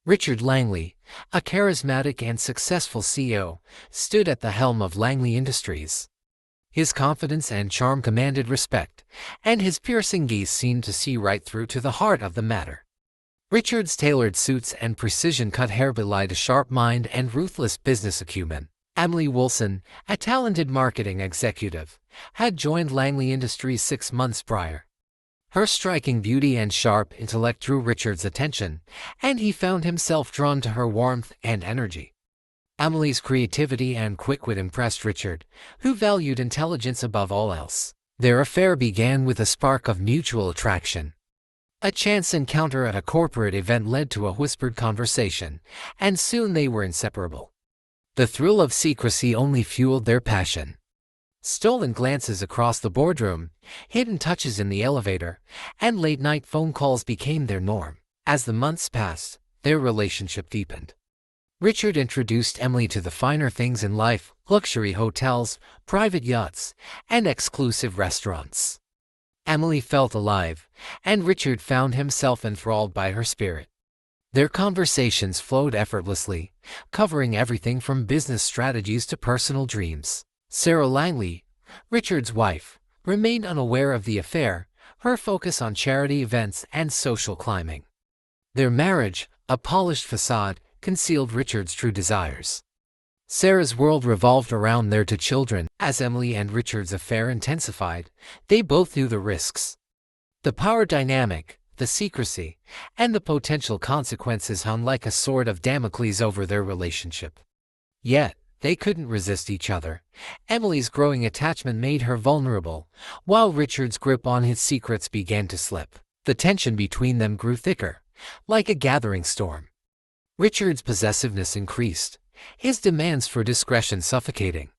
Richard Langley, a charismatic and successful CEO, stood at the helm of Langley Industries. His confidence and charm commanded respect, and his piercing gaze seemed to see right through to the heart of the matter. Richard's tailored suits and precision-cut hair belied a sharp mind and ruthless business acumen. Emily Wilson, a talented marketing executive, had joined Langley Industries 6 months prior. Her striking beauty and sharp intellect drew Richard's attention, and he found himself drawn to her warmth and energy. Emily's creativity and quick wit impressed Richard, who valued intelligence above all else. Their affair began with a spark of mutual attraction. A chance encounter at a corporate event led to a whispered conversation, and soon they were inseparable. The thrill of secrecy only fueled their passion. Stolen glances across the boardroom, hidden touches in the elevator, and late-night phone calls became their norm. As the months passed, their relationship deepened. Richard introduced Emily to the finer things in life: luxury hotels, private yachts, and exclusive restaurants. Emily felt alive, and Richard found himself enthralled by her spirit. Their conversations flowed effortlessly, covering everything from business strategies to personal dreams. Sarah Langley, Richard's wife, remained unaware of the affair, her focus on charity events and social climbing. Their marriage, a polished facade, concealed Richard's true desires. Sarah's world revolved around their 2 children. As Emily and Richard's affair intensified, they both knew the risks. The power dynamic, the secrecy, and the potential consequences hung like a sword of Damocles over their relationship. Yet, they couldn't resist each other. Emily's growing attachment made her vulnerable, while Richard's grip on his secrets began to slip. The tension between them grew thicker, like a gathering storm. Richard's possessiveness increased, his demands for discretion suffocating.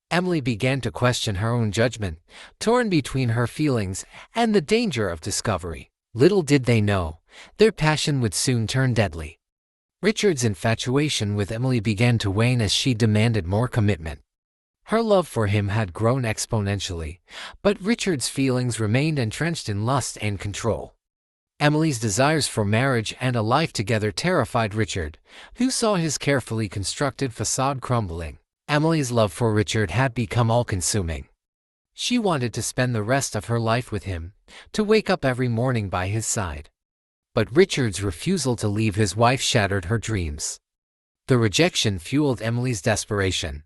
Emily began to question her own judgment, torn between her feelings and the danger of discovery. Little did they know, their passion would soon turn deadly. Richard's infatuation with Emily began to wane as she demanded more commitment. Her love for him had grown exponentially, but Richard's feelings remained entrenched in lust and control. Emily's desires for marriage and a life together terrified Richard, who saw his carefully constructed facade crumbling. Emily's love for Richard had become all-consuming. She wanted to spend the rest of her life with him, to wake up every morning by his side. But Richard's refusal to leave his wife shattered her dreams. The rejection fueled Emily's desperation.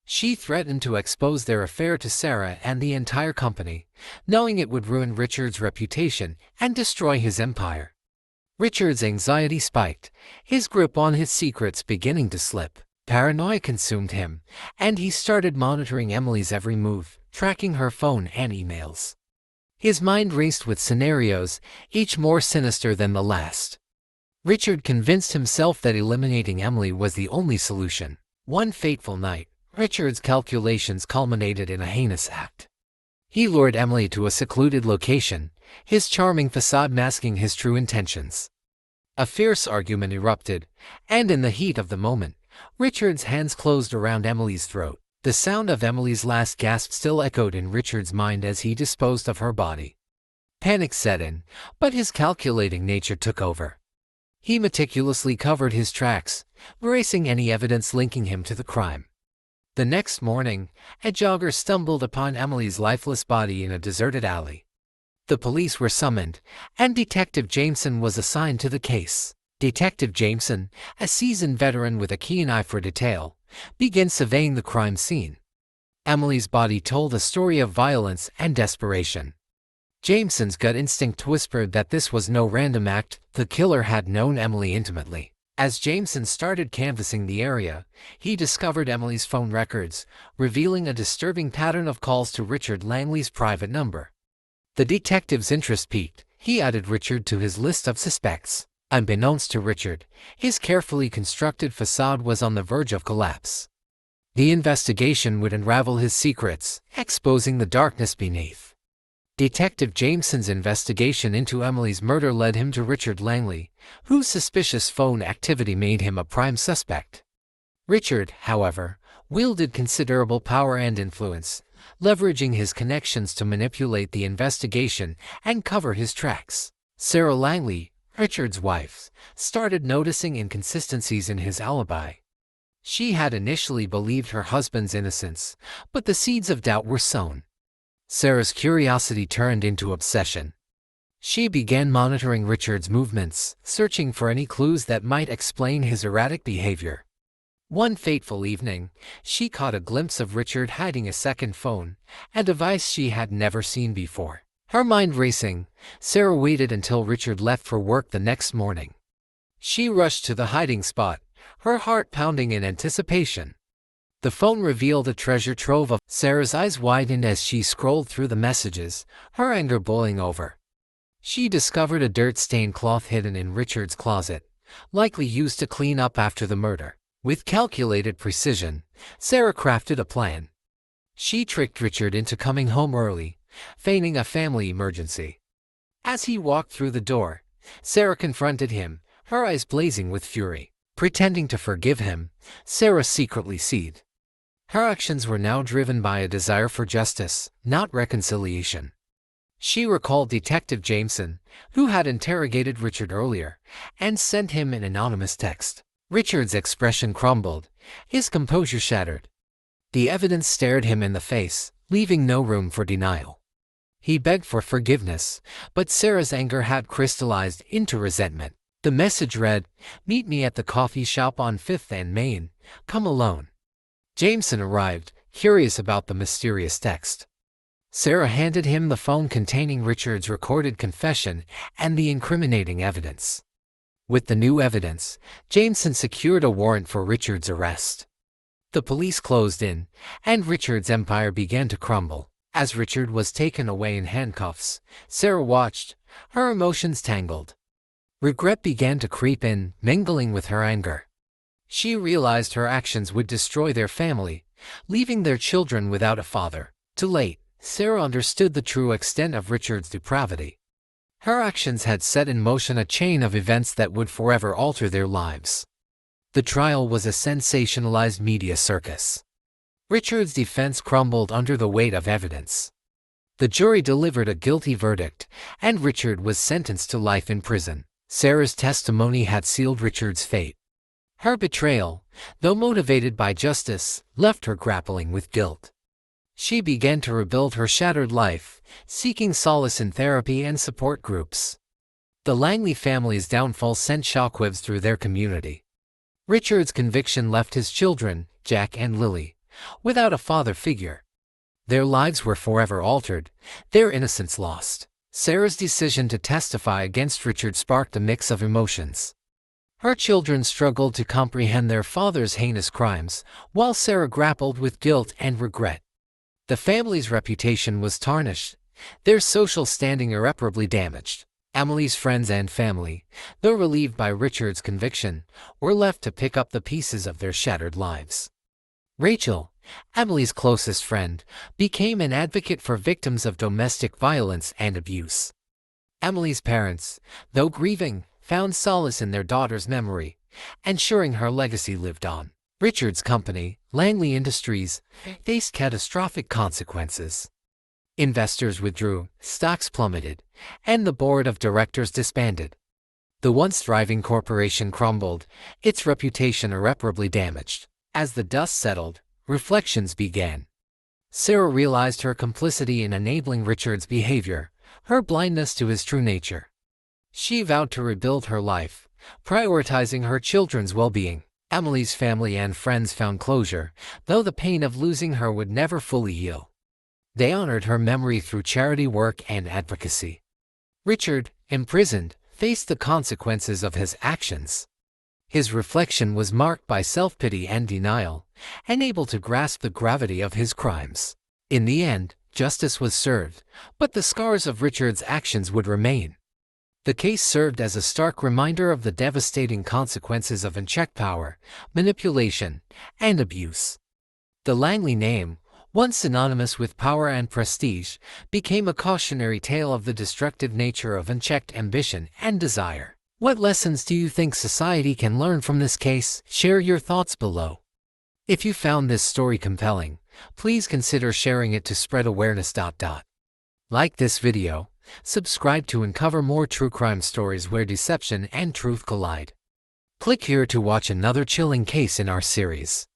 She threatened to expose their affair to Sarah and the entire company, knowing it would ruin Richard's reputation and destroy his empire. Richard's anxiety spiked, his grip on his secrets beginning to slip. Paranoia consumed him, and he started monitoring Emily's every move, tracking her phone and emails. His mind raced with scenarios, each more sinister than the last. Richard convinced himself that eliminating Emily was the only solution. One fateful night, Richard's calculations culminated in a heinous act. He lured Emily to a secluded location, his charming facade masking his true intentions. A fierce argument erupted, and in the heat of the moment, Richard's hands closed around Emily's throat. The sound of Emily's last gasp still echoed in Richard's mind as he disposed of her body. Panic set in, but his calculating nature took over. He meticulously covered his tracks, erasing any evidence linking him to the crime. The next morning, a jogger stumbled upon Emily's lifeless body in a deserted alley. The police were summoned, and Detective Jameson was assigned to the case. Detective Jameson, a seasoned veteran with a keen eye for detail, began surveying the crime scene. Emily's body told a story of violence and desperation. Jameson's gut instinct whispered that this was no random act. The killer had known Emily intimately. As Jameson started canvassing the area, he discovered Emily's phone records, revealing a disturbing pattern of calls to Richard Langley's private number. The detective's interest piqued. He added Richard to his list of suspects. Unbeknownst to Richard, his carefully constructed facade was on the verge of collapse. The investigation would unravel his secrets, exposing the darkness beneath. Detective Jameson's investigation into Emily's murder led him to Richard Langley, whose suspicious phone activity made him a prime suspect. Richard, however, wielded considerable power and influence, leveraging his connections to manipulate the investigation and cover his tracks. Sarah Langley, Richard's wife started noticing inconsistencies in his alibi. She had initially believed her husband's innocence, but the seeds of doubt were sown. Sarah's curiosity turned into obsession. She began monitoring Richard's movements, searching for any clues that might explain his erratic behavior. One fateful evening, she caught a glimpse of Richard hiding a second phone, a device she had never seen before. Her mind racing, Sarah waited until Richard left for work the next morning. She rushed to the hiding spot, her heart pounding in anticipation. The phone revealed a treasure trove of. Sarah's eyes widened as she scrolled through the messages, her anger boiling over. She discovered a dirt-stained cloth hidden in Richard's closet, likely used to clean up after the murder. With calculated precision, Sarah crafted a plan. She tricked Richard into coming home early, feigning a family emergency. As he walked through the door, Sarah confronted him, her eyes blazing with fury. Pretending to forgive him, Sarah secretly seethed. Her actions were now driven by a desire for justice, not reconciliation. She recalled Detective Jameson, who had interrogated Richard earlier, and sent him an anonymous text. Richard's expression crumbled, his composure shattered. The evidence stared him in the face, leaving no room for denial. He begged for forgiveness, but Sarah's anger had crystallized into resentment. The message read, "Meet me at the coffee shop on 5th and Main, come alone." Jameson arrived, curious about the mysterious text. Sarah handed him the phone containing Richard's recorded confession and the incriminating evidence. With the new evidence, Jameson secured a warrant for Richard's arrest. The police closed in, and Richard's empire began to crumble. As Richard was taken away in handcuffs, Sarah watched, her emotions tangled. Regret began to creep in, mingling with her anger. She realized her actions would destroy their family, leaving their children without a father. Too late, Sarah understood the true extent of Richard's depravity. Her actions had set in motion a chain of events that would forever alter their lives. The trial was a sensationalized media circus. Richard's defense crumbled under the weight of evidence. The jury delivered a guilty verdict, and Richard was sentenced to life in prison. Sarah's testimony had sealed Richard's fate. Her betrayal, though motivated by justice, left her grappling with guilt. She began to rebuild her shattered life, seeking solace in therapy and support groups. The Langley family's downfall sent shockwaves through their community. Richard's conviction left his children, Jack and Lily, without a father figure. Their lives were forever altered, their innocence lost. Sarah's decision to testify against Richard sparked a mix of emotions. Her children struggled to comprehend their father's heinous crimes, while Sarah grappled with guilt and regret. The family's reputation was tarnished, their social standing irreparably damaged. Emily's friends and family, though relieved by Richard's conviction, were left to pick up the pieces of their shattered lives. Rachel, Emily's closest friend, became an advocate for victims of domestic violence and abuse. Emily's parents, though grieving, found solace in their daughter's memory, ensuring her legacy lived on. Richard's company, Langley Industries, faced catastrophic consequences. Investors withdrew, stocks plummeted, and the board of directors disbanded. The once thriving corporation crumbled, its reputation irreparably damaged. As the dust settled, reflections began. Sarah realized her complicity in enabling Richard's behavior, her blindness to his true nature. She vowed to rebuild her life, prioritizing her children's well-being. Emily's family and friends found closure, though the pain of losing her would never fully heal. They honored her memory through charity work and advocacy. Richard, imprisoned, faced the consequences of his actions. His reflection was marked by self-pity and denial, unable to grasp the gravity of his crimes. In the end, justice was served, but the scars of Richard's actions would remain. The case served as a stark reminder of the devastating consequences of unchecked power, manipulation, and abuse. The Langley name, once synonymous with power and prestige, became a cautionary tale of the destructive nature of unchecked ambition and desire. What lessons do you think society can learn from this case? Share your thoughts below. If you found this story compelling, please consider sharing it to spread awareness. Like this video, Subscribe to uncover more true crime stories where deception and truth collide. Click here to watch another chilling case in our series.